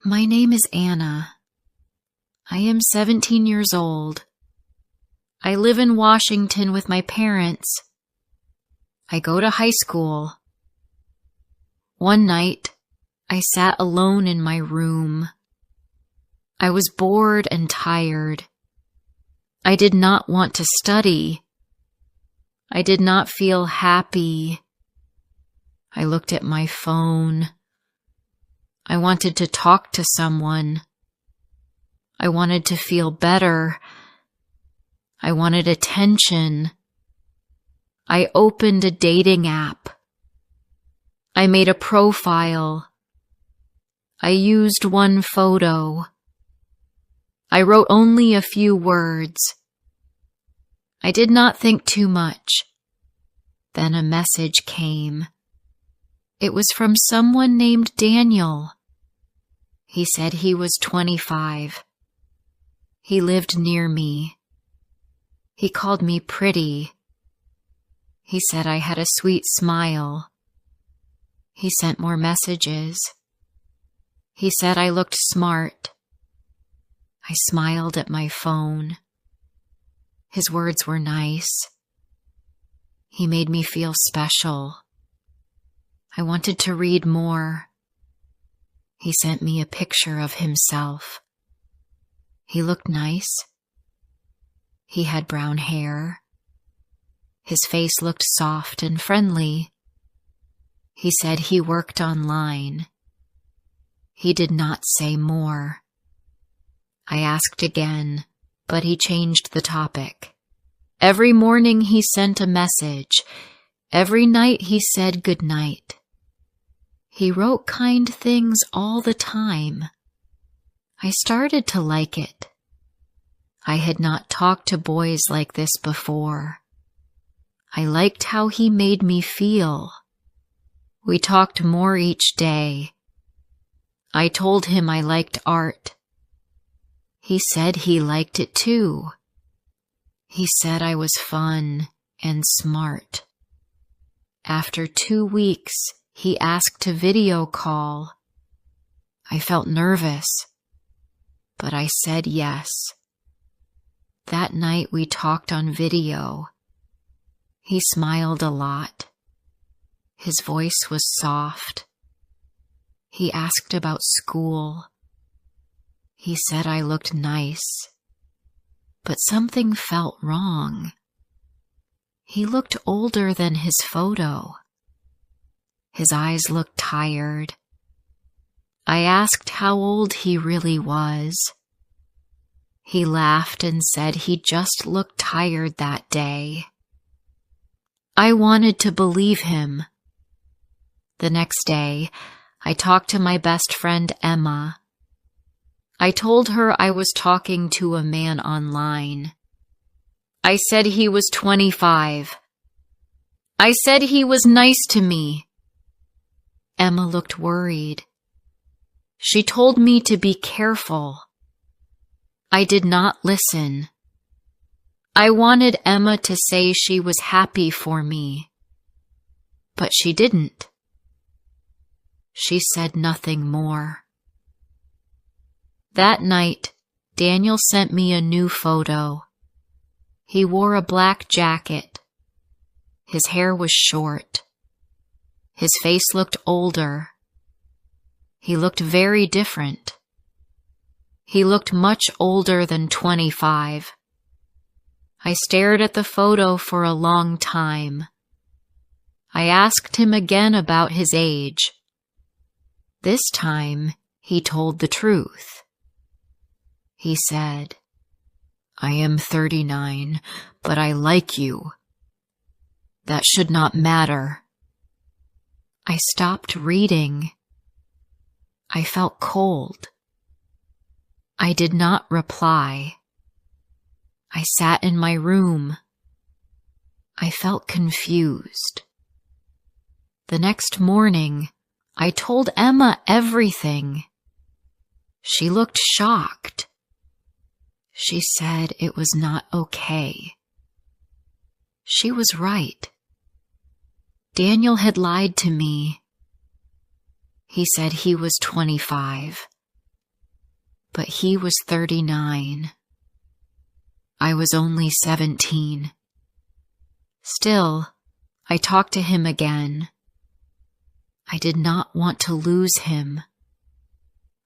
My name is Anna. I am 17 years old. I live in Washington with my parents. I go to high school. One night, I sat alone in my room. I was bored and tired. I did not want to study. I did not feel happy. I looked at my phone. I wanted to talk to someone. I wanted to feel better. I wanted attention. I opened a dating app. I made a profile. I used one photo. I wrote only a few words. I did not think too much. Then a message came. It was from someone named Daniel. He said he was 25. He lived near me. He called me pretty. He said I had a sweet smile. He sent more messages. He said I looked smart. I smiled at my phone. His words were nice. He made me feel special. I wanted to read more. He sent me a picture of himself. He looked nice. He had brown hair. His face looked soft and friendly. He said he worked online. He did not say more. I asked again, but he changed the topic. Every morning he sent a message. Every night he said good night. He wrote kind things all the time. I started to like it. I had not talked to boys like this before. I liked how he made me feel. We talked more each day. I told him I liked art. He said he liked it too. He said I was fun and smart. After 2 weeks, he asked to video call. I felt nervous, but I said yes. That night we talked on video. He smiled a lot. His voice was soft. He asked about school. He said I looked nice, but something felt wrong. He looked older than his photo. His eyes looked tired. I asked how old he really was. He laughed and said he just looked tired that day. I wanted to believe him. The next day, I talked to my best friend Emma. I told her I was talking to a man online. I said he was 25. I said he was nice to me. Emma looked worried. She told me to be careful. I did not listen. I wanted Emma to say she was happy for me, but she didn't. She said nothing more. That night, Daniel sent me a new photo. He wore a black jacket. His hair was short. His face looked older. He looked very different. He looked much older than 25. I stared at the photo for a long time. I asked him again about his age. This time, he told the truth. He said, I am 39, but I like you. That should not matter. I stopped reading. I felt cold. I did not reply. I sat in my room. I felt confused. The next morning, I told Emma everything. She looked shocked. She said it was not okay. She was right. Daniel had lied to me. He said he was 25. but he was 39. I was only 17. Still, I talked to him again. I did not want to lose him.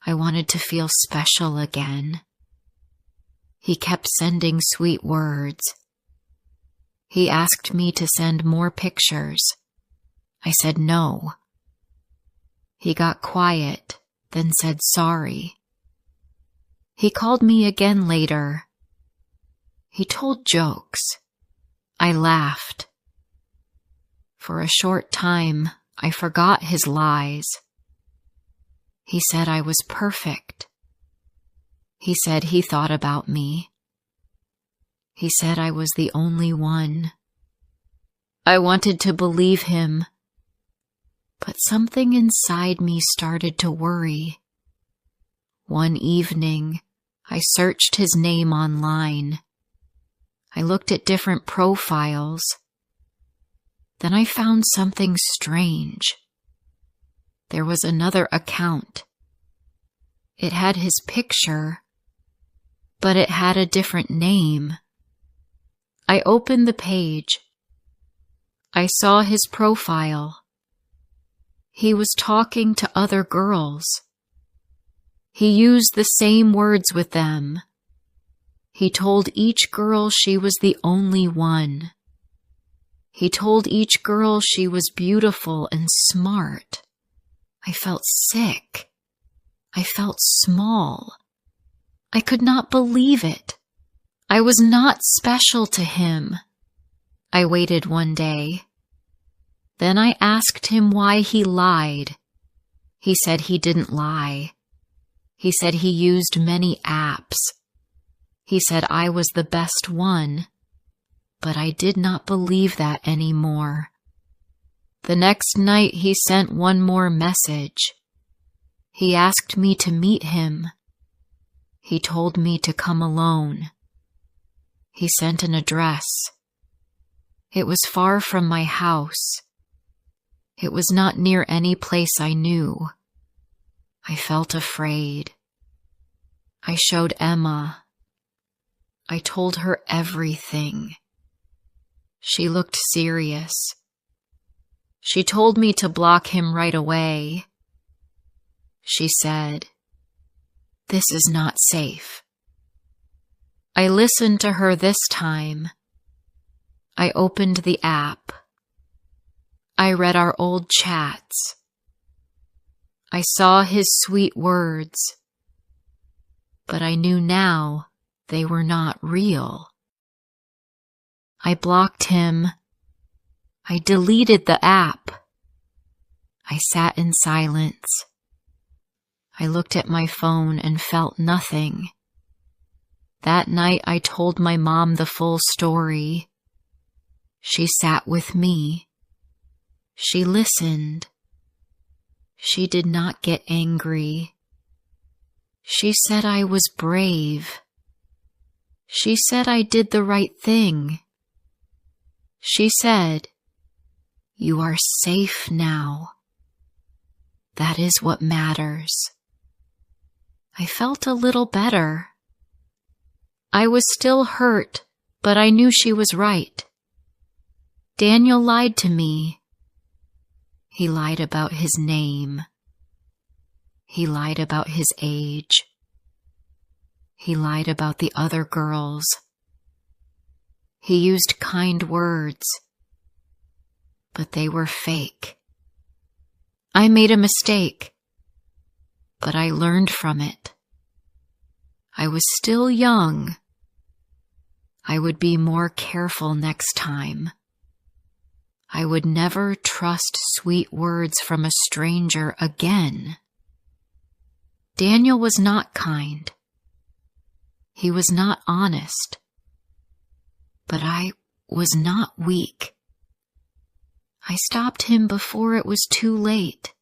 I wanted to feel special again. He kept sending sweet words. He asked me to send more pictures. I said no. He got quiet, then said sorry. He called me again later. He told jokes. I laughed. For a short time, I forgot his lies. He said I was perfect. He said he thought about me. He said I was the only one. I wanted to believe him, but something inside me started to worry. One evening, I searched his name online. I looked at different profiles. Then I found something strange. There was another account. It had his picture, but it had a different name. I opened the page. I saw his profile. He was talking to other girls. He used the same words with them. He told each girl she was the only one. He told each girl she was beautiful and smart. I felt sick. I felt small. I could not believe it. I was not special to him. I waited one day. Then I asked him why he lied. He said he didn't lie. He said he used many apps. He said I was the best one. But I did not believe that anymore. The next night he sent one more message. He asked me to meet him. He told me to come alone. He sent an address. It was far from my house. It was not near any place I knew. I felt afraid. I showed Emma. I told her everything. She looked serious. She told me to block him right away. She said, "This is not safe." I listened to her this time. I opened the app. I read our old chats. I saw his sweet words, but I knew now they were not real. I blocked him. I deleted the app. I sat in silence. I looked at my phone and felt nothing. That night I told my mom the full story. She sat with me. She listened. She did not get angry. She said I was brave. She said I did the right thing. She said, "You are safe now. That is what matters." I felt a little better. I was still hurt, but I knew she was right. Daniel lied to me. He lied about his name. He lied about his age. He lied about the other girls. He used kind words, but they were fake. I made a mistake, but I learned from it. I was still young. I would be more careful next time. I would never trust sweet words from a stranger again. Daniel was not kind. He was not honest. But I was not weak. I stopped him before it was too late.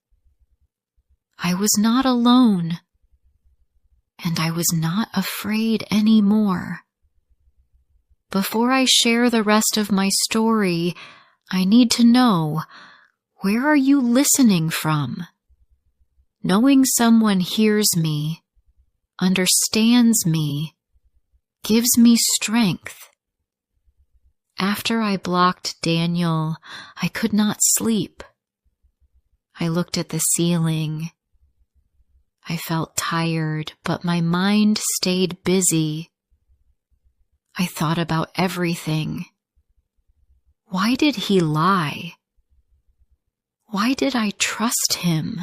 I was not alone. And I was not afraid anymore. Before I share the rest of my story, I need to know, where are you listening from? Knowing someone hears me, understands me, gives me strength. After I blocked Daniel, I could not sleep. I looked at the ceiling. I felt tired, but my mind stayed busy. I thought about everything. Why did he lie? Why did I trust him?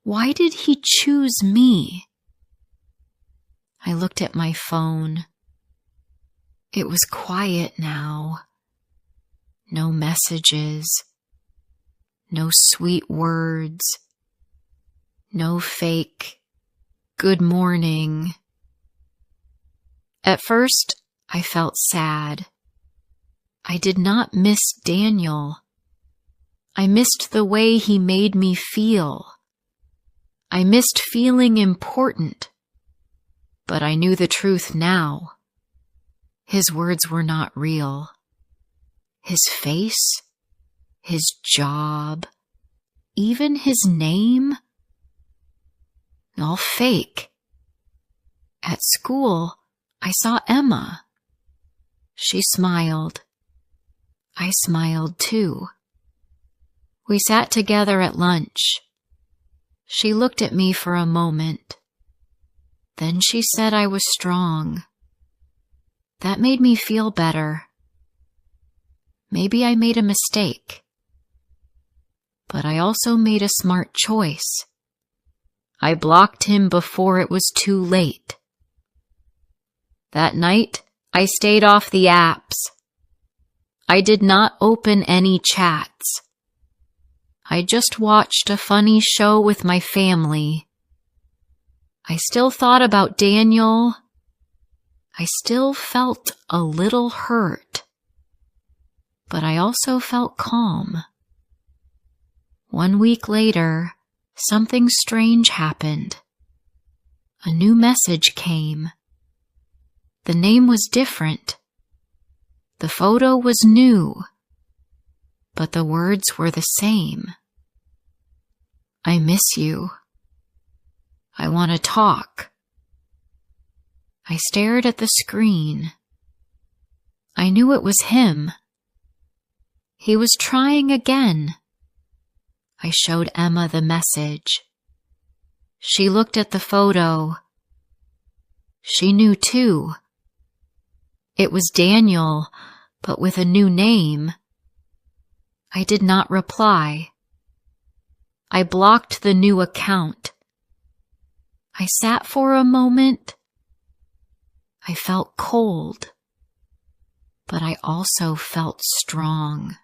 Why did he choose me? I looked at my phone. It was quiet now. No messages. No sweet words. No fake good morning. At first, I felt sad. I did not miss Daniel. I missed the way he made me feel. I missed feeling important. But I knew the truth now. His words were not real. His face, his job, even his name, all fake. At school, I saw Emma. She smiled. I smiled too. We sat together at lunch. She looked at me for a moment. Then she said I was strong. That made me feel better. Maybe I made a mistake. But I also made a smart choice. I blocked him before it was too late. That night, I stayed off the apps. I did not open any chats. I just watched a funny show with my family. I still thought about Daniel. I still felt a little hurt. But I also felt calm. 1 week later, something strange happened. A new message came. The name was different. The photo was new, but the words were the same. I miss you. I want to talk. I stared at the screen. I knew it was him. He was trying again. I showed Emma the message. She looked at the photo. She knew too. It was Daniel, but with a new name. I did not reply. I blocked the new account. I sat for a moment. I felt cold, but I also felt strong.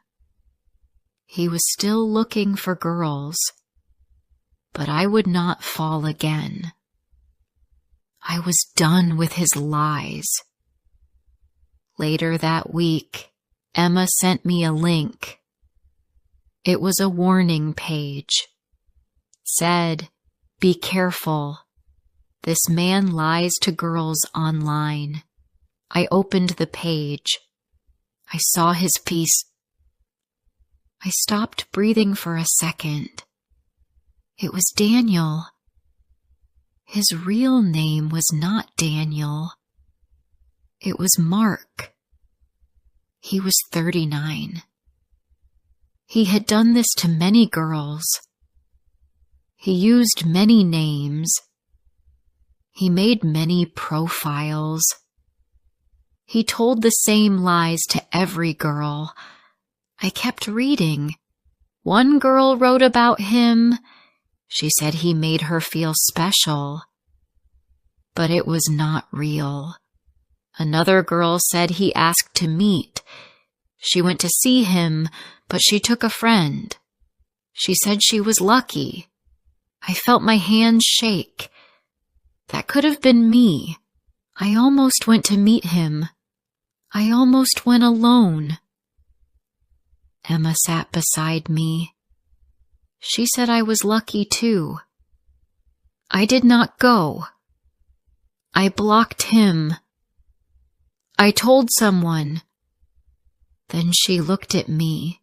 He was still looking for girls, but I would not fall again. I was done with his lies. Later that week, Emma sent me a link. It was a warning page. Said, "Be careful. This man lies to girls online." I opened the page. I saw his piece. I stopped breathing for a second. It was Daniel. His real name was not Daniel. It was Mark. He was 39. He had done this to many girls. He used many names. He made many profiles. He told the same lies to every girl. I kept reading. One girl wrote about him. She said he made her feel special. But it was not real. Another girl said he asked to meet. She went to see him, but she took a friend. She said she was lucky. I felt my hands shake. That could have been me. I almost went to meet him. I almost went alone. Emma sat beside me. She said I was lucky too. I did not go. I blocked him. I told someone. Then she looked at me.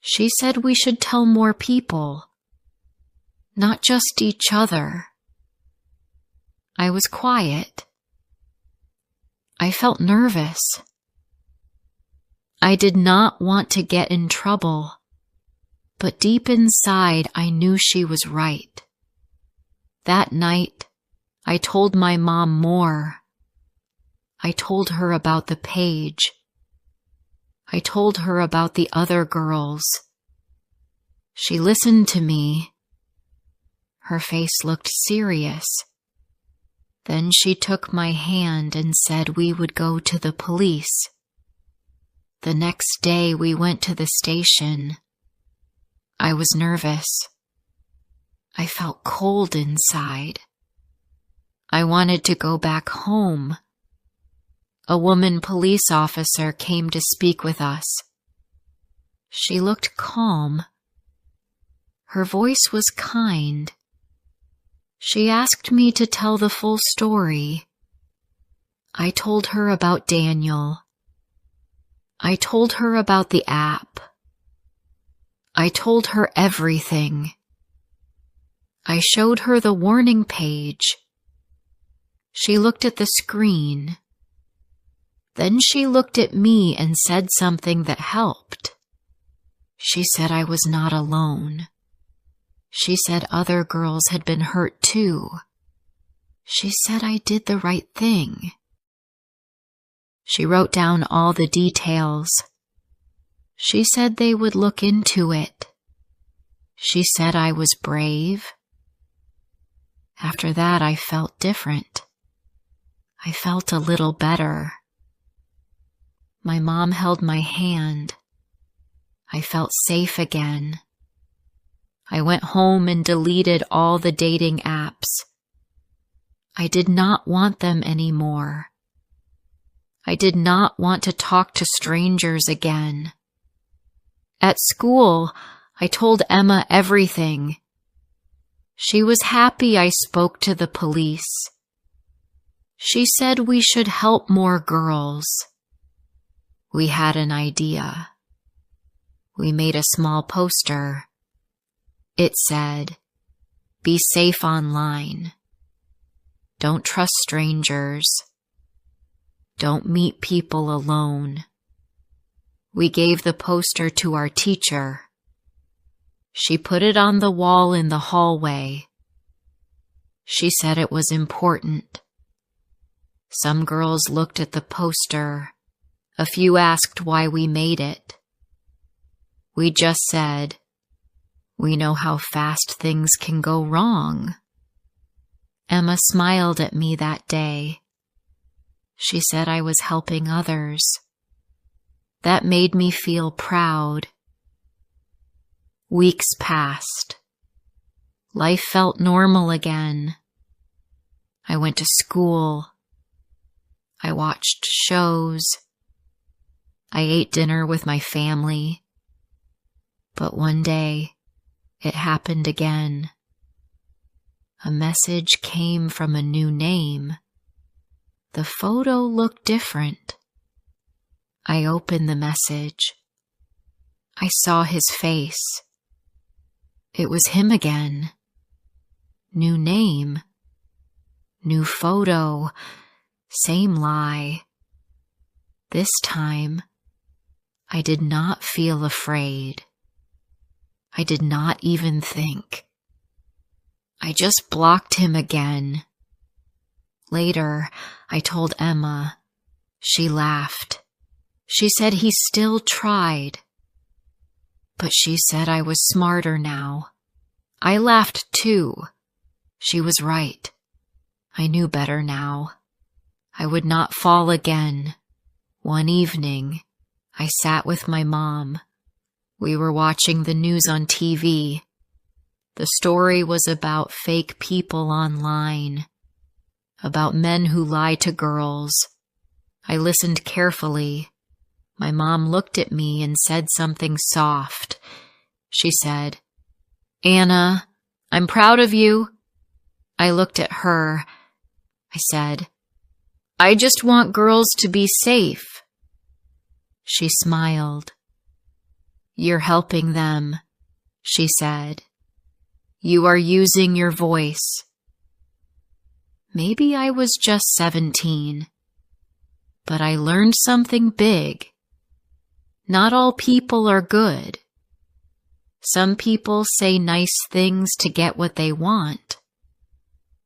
She said we should tell more people, not just each other. I was quiet. I felt nervous. I did not want to get in trouble, but deep inside I knew she was right. That night, I told my mom more. I told her about the page. I told her about the other girls. She listened to me. Her face looked serious. Then she took my hand and said we would go to the police. The next day we went to the station. I was nervous. I felt cold inside. I wanted to go back home. A woman police officer came to speak with us. She looked calm. Her voice was kind. She asked me to tell the full story. I told her about Daniel. I told her about the app. I told her everything. I showed her the warning page. She looked at the screen. Then she looked at me and said something that helped. She said I was not alone. She said other girls had been hurt too. She said I did the right thing. She wrote down all the details. She said they would look into it. She said I was brave. After that, I felt different. I felt a little better. My mom held my hand. I felt safe again. I went home and deleted all the dating apps. I did not want them anymore. I did not want to talk to strangers again. At school, I told Emma everything. She was happy I spoke to the police. She said we should help more girls. We had an idea. We made a small poster. It said, "Be safe online. Don't trust strangers. Don't meet people alone." We gave the poster to our teacher. She put it on the wall in the hallway. She said it was important. Some girls looked at the poster. A few asked why we made it. We just said, we know how fast things can go wrong. Emma smiled at me that day. She said I was helping others. That made me feel proud. Weeks passed. Life felt normal again. I went to school. I watched shows. I ate dinner with my family. But one day, it happened again. A message came from a new name. The photo looked different. I opened the message. I saw his face. It was him again. New name. New photo. Same lie. This time, I did not feel afraid. I did not even think. I just blocked him again. Later, I told Emma. She laughed. She said he still tried. But she said I was smarter now. I laughed too. She was right. I knew better now. I would not fall again. One evening, I sat with my mom. We were watching the news on TV. The story was about fake people online, about men who lie to girls. I listened carefully. My mom looked at me and said something soft. She said, "Anna, I'm proud of you." I looked at her. I said, "I just want girls to be safe." She smiled. "You're helping them," she said. "You are using your voice." Maybe I was just 17, but I learned something big. Not all people are good. Some people say nice things to get what they want.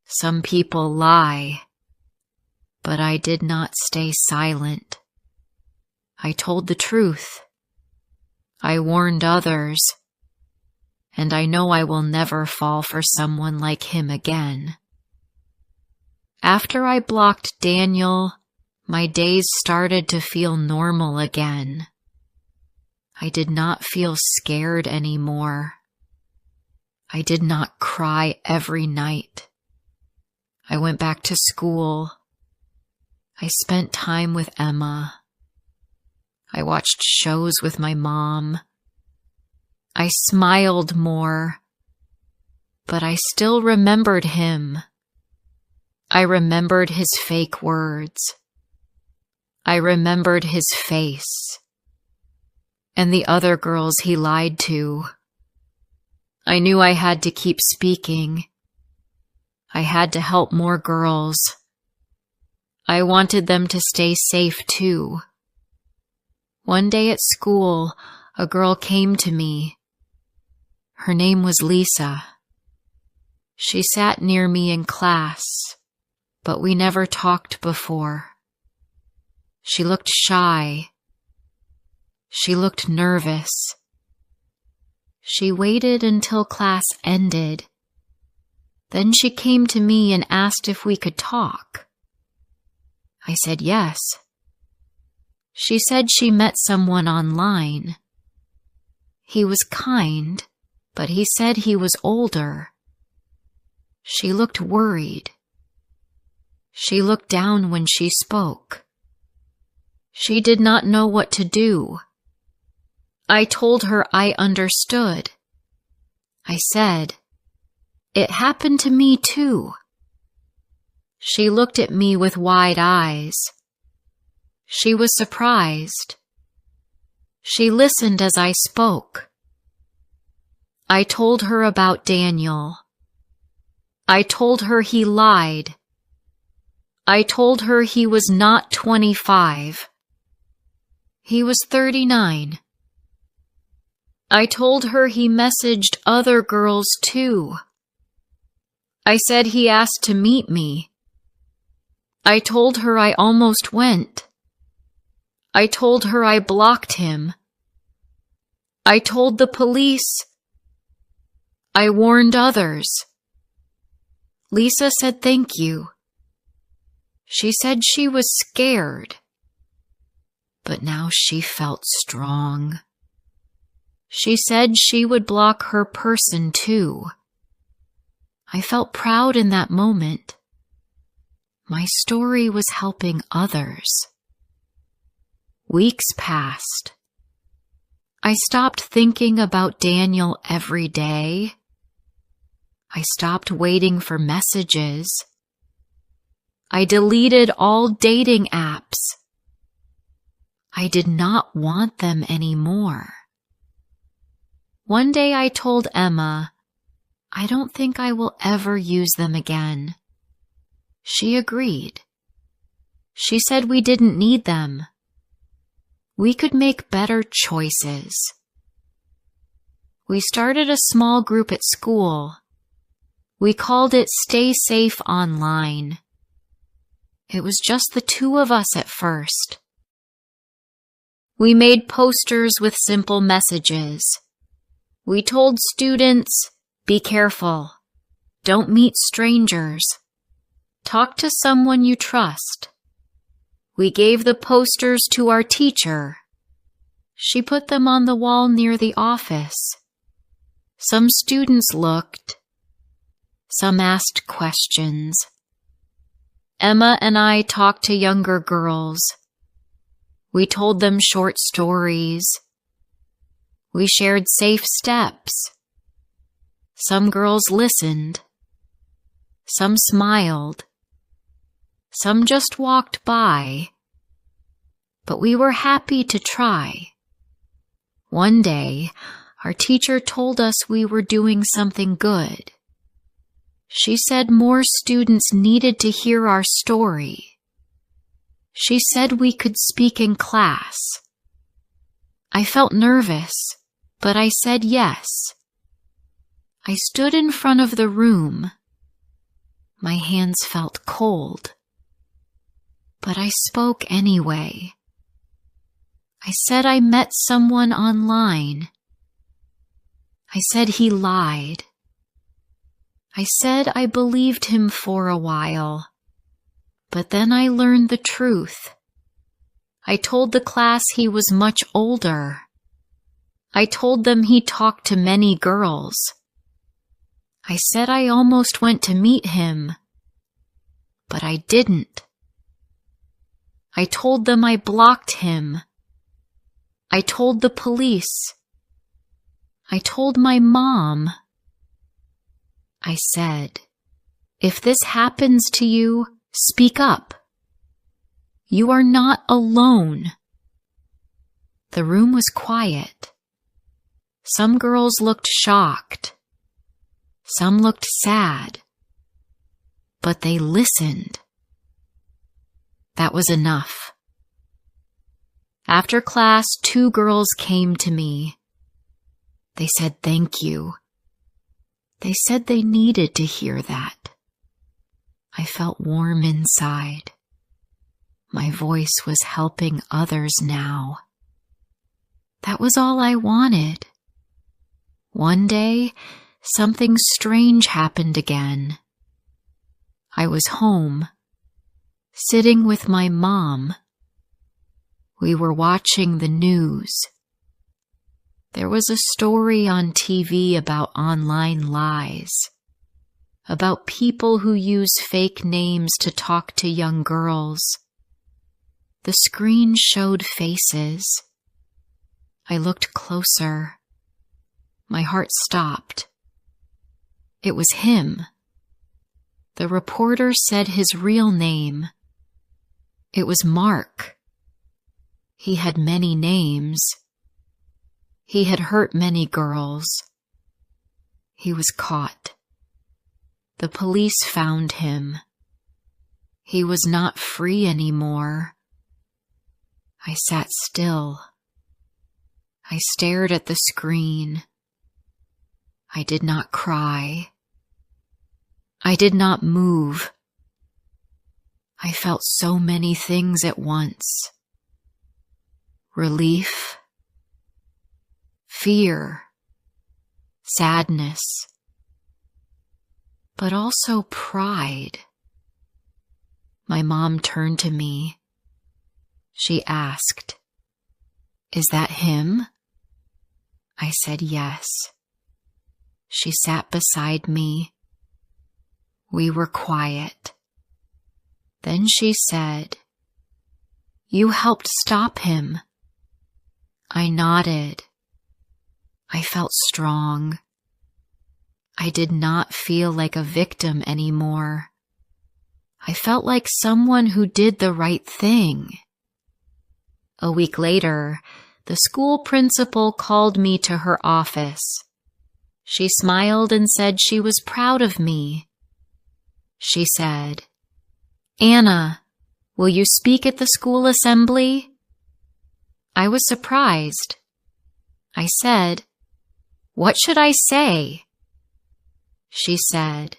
Some people lie. But I did not stay silent. I told the truth. I warned others. And I know I will never fall for someone like him again. After I blocked Daniel, my days started to feel normal again. I did not feel scared anymore. I did not cry every night. I went back to school. I spent time with Emma. I watched shows with my mom. I smiled more, but I still remembered him. I remembered his fake words. I remembered his face. And the other girls he lied to. I knew I had to keep speaking. I had to help more girls. I wanted them to stay safe too. One day at school, a girl came to me. Her name was Lisa. She sat near me in class, but we never talked before. She looked shy. She looked nervous. She waited until class ended. Then she came to me and asked if we could talk. I said yes. She said she met someone online. He was kind, but he said he was older. She looked worried. She looked down when she spoke. She did not know what to do. I told her I understood. I said, "It happened to me too." She looked at me with wide eyes. She was surprised. She listened as I spoke. I told her about Daniel. I told her he lied. I told her he was not 25. He was 39. I told her he messaged other girls too. I said he asked to meet me. I told her I almost went. I told her I blocked him. I told the police. I warned others. Lisa said thank you. She said she was scared, but now she felt strong. She said she would block her person too. I felt proud in that moment. My story was helping others. Weeks passed. I stopped thinking about Daniel every day. I stopped waiting for messages. I deleted all dating apps. I did not want them anymore. One day I told Emma, I don't think I will ever use them again. She agreed. She said we didn't need them. We could make better choices. We started a small group at school. We called it Stay Safe Online. It was just the two of us at first. We made posters with simple messages. We told students, be careful. Don't meet strangers. Talk to someone you trust. We gave the posters to our teacher. She put them on the wall near the office. Some students looked. Some asked questions. Emma and I talked to younger girls. We told them short stories. We shared safe steps. Some girls listened. Some smiled. Some just walked by. But we were happy to try. One day, our teacher told us we were doing something good. She said more students needed to hear our story. She said we could speak in class. I felt nervous, but I said yes. I stood in front of the room. My hands felt cold, but I spoke anyway. I said I met someone online. I said he lied. I said I believed him for a while, but then I learned the truth. I told the class he was much older. I told them he talked to many girls. I said I almost went to meet him, but I didn't. I told them I blocked him. I told the police. I told my mom. I said, if this happens to you, speak up. You are not alone. The room was quiet. Some girls looked shocked. Some looked sad. But they listened. That was enough. After class, 2 girls came to me. They said thank you. They said they needed to hear that. I felt warm inside. My voice was helping others now. That was all I wanted. One day, something strange happened again. I was home, sitting with my mom. We were watching the news. There was a story on TV about online lies, about people who use fake names to talk to young girls. The screen showed faces. I looked closer. My heart stopped. It was him. The reporter said his real name. It was Mark. He had many names. He had hurt many girls. He was caught. The police found him. He was not free anymore. I sat still. I stared at the screen. I did not cry. I did not move. I felt so many things at once. Relief, fear, sadness, but also pride. My mom turned to me. She asked, "Is that him?" I said yes. She sat beside me. We were quiet. Then she said, "You helped stop him." I nodded. I felt strong. I did not feel like a victim anymore. I felt like someone who did the right thing. A week later, the school principal called me to her office. She smiled and said she was proud of me. She said, "Anna, will you speak at the school assembly?" I was surprised. I said, "What should I say?" She said,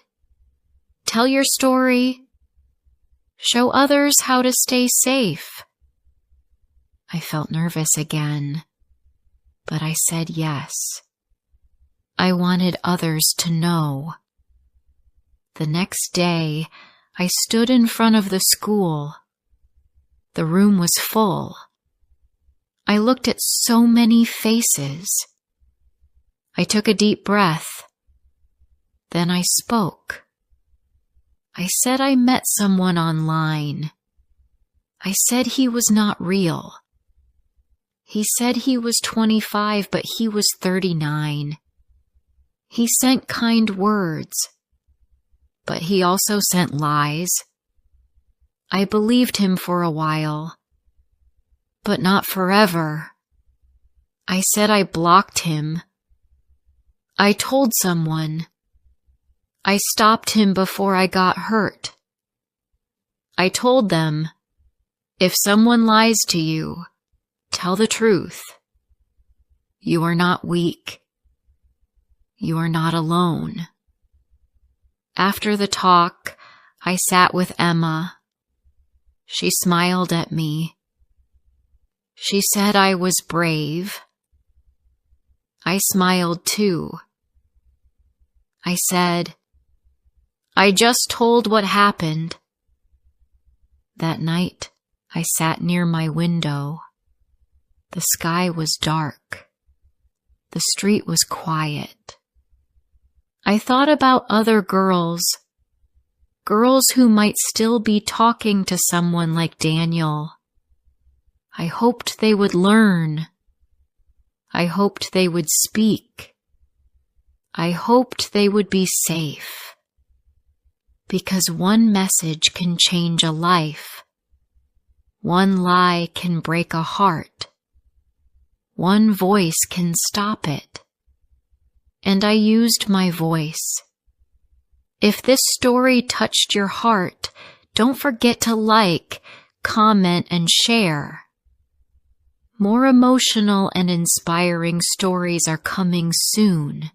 "Tell your story. Show others how to stay safe." I felt nervous again, but I said yes. I wanted others to know. The next day, I stood in front of the school. The room was full. I looked at so many faces. I took a deep breath. Then I spoke. I said I met someone online. I said he was not real. He said he was 25, but he was 39. He sent kind words, but he also sent lies. I believed him for a while, but not forever. I said I blocked him. I told someone. I stopped him before I got hurt. I told them, if someone lies to you, tell the truth. You are not weak. You are not alone. After the talk, I sat with Emma. She smiled at me. She said I was brave. I smiled too. I said, I just told what happened. That night, I sat near my window. The sky was dark. The street was quiet. I thought about other girls who might still be talking to someone like Daniel. I hoped they would learn. I hoped they would speak. I hoped they would be safe. Because one message can change a life. One lie can break a heart. One voice can stop it. And I used my voice. If this story touched your heart, don't forget to like, comment, and share. More emotional and inspiring stories are coming soon.